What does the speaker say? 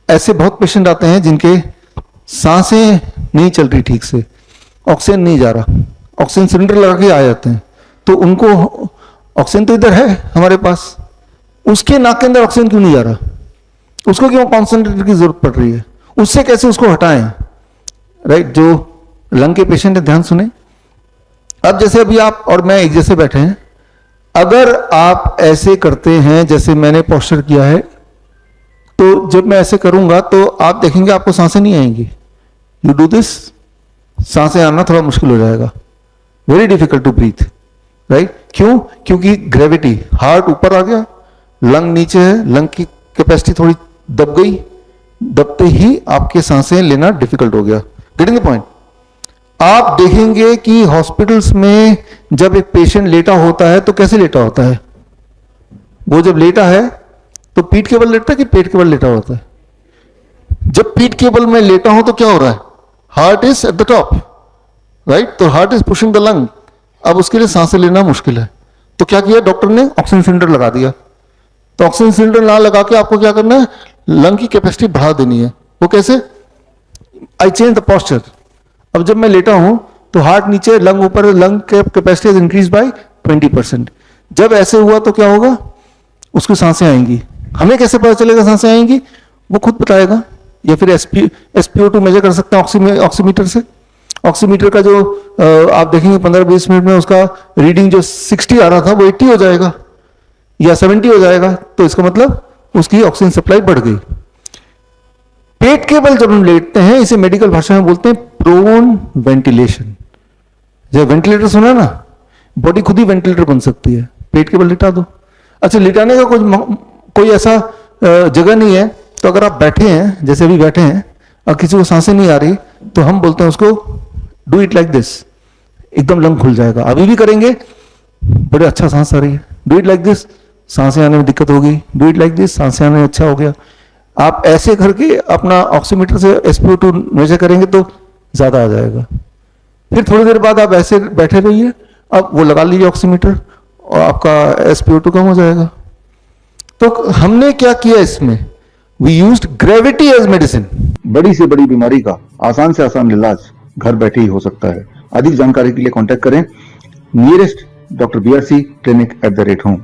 ऐसे बहुत पेशेंट आते हैं जिनके सांसें नहीं चल रही ठीक से, ऑक्सीजन नहीं जा रहा, ऑक्सीजन सिलेंडर लगा के आ जाते हैं, तो उनको ऑक्सीजन तो इधर है हमारे पास, उसके नाक के अंदर ऑक्सीजन क्यों नहीं जा रहा, उसको क्यों कॉन्सेंट्रेटर की जरूरत पड़ रही है, उससे कैसे उसको हटाएं, राइट। जो लंग के पेशेंट है ध्यान सुने। अब जैसे अभी आप और मैं एक जैसे बैठे हैं, अगर आप ऐसे करते हैं जैसे मैंने पोस्चर किया है, तो जब मैं ऐसे करूंगा तो आप देखेंगे आपको सांसें नहीं आएंगी। यू डू दिस, सांसें आना थोड़ा मुश्किल हो जाएगा, very difficult to breathe, right. क्यों? क्योंकि ग्रेविटी, हार्ट ऊपर आ गया, लंग नीचे है, लंग की कैपेसिटी थोड़ी दब गई, दबते ही आपके सांसें लेना डिफिकल्ट हो गया। Getting the point. आप देखेंगे कि हॉस्पिटल्स में जब एक पेशेंट लेटा होता है तो कैसे लेटा होता है, वो जब लेटा है तो पीठ के बल लेटता है कि पेट के बल लेटा होता है? जब पीठ के बल में लेटा हो तो क्या हो रहा है, heart is at the top, right, तो heart is pushing the lung, अब उसके लिए सांसें लेना मुश्किल है। तो क्या किया डॉक्टर ने, ऑक्सीजन सिलेंडर लगा दिया। तो ऑक्सीजन सिलेंडर ना लगा के आपको क्या करना है, लंग की कैपेसिटी बढ़ा देनी है। वो कैसे? I change the posture. अब जब मैं लेटा हूं तो हार्ट नीचे, लंग ऊपर, lung capacity is increase by 20%। जब ऐसे हुआ तो क्या होगा, उसको सांसें आएंगी। हमें कैसे पता चलेगा सांसें आएंगी? वो खुद बताएगा, या फिर SpO2 मेजर कर सकते हैं ऑक्सीमीटर से। ऑक्सीमीटर का जो आप देखेंगे 15-20 मिनट में उसका रीडिंग जो 60 आ रहा था वो 80 हो जाएगा या 70 हो जाएगा, तो इसका मतलब उसकी ऑक्सीजन सप्लाई बढ़ गई। पेट के बल जब हम लेटते हैं, इसे मेडिकल भाषा में बोलते हैं प्रोन वेंटिलेशन। जब वेंटिलेटर सुना ना, बॉडी खुद ही वेंटिलेटर बन सकती है, पेट के बल लिटा दो। अच्छा, लिटाने का कोई ऐसा जगह नहीं है, तो अगर आप बैठे हैं, जैसे अभी बैठे हैं और किसी को सांसें नहीं आ रही, तो हम बोलते हैं उसको डू इट लाइक दिस, एकदम लंग खुल जाएगा। अभी भी करेंगे, बड़े अच्छा सांस आ रही है, डू इट लाइक दिस, सांसें आने में दिक्कत होगी, डू इट लाइक दिस, सांसें आने में अच्छा हो गया। आप ऐसे करके अपना ऑक्सीमीटर से SpO2 मेजर करेंगे तो ज्यादा आ जाएगा। फिर थोड़ी देर बाद आप ऐसे बैठे रहिए, अब वो लगा लीजिए ऑक्सीमीटर और आपका SpO2 कम हो जाएगा। तो हमने क्या किया इसमें, we used gravity as medicine. बड़ी से बड़ी बीमारी का आसान से आसान इलाज घर बैठे ही हो सकता है। अधिक जानकारी के लिए कांटेक्ट करें nearest doctor BRC clinic @home।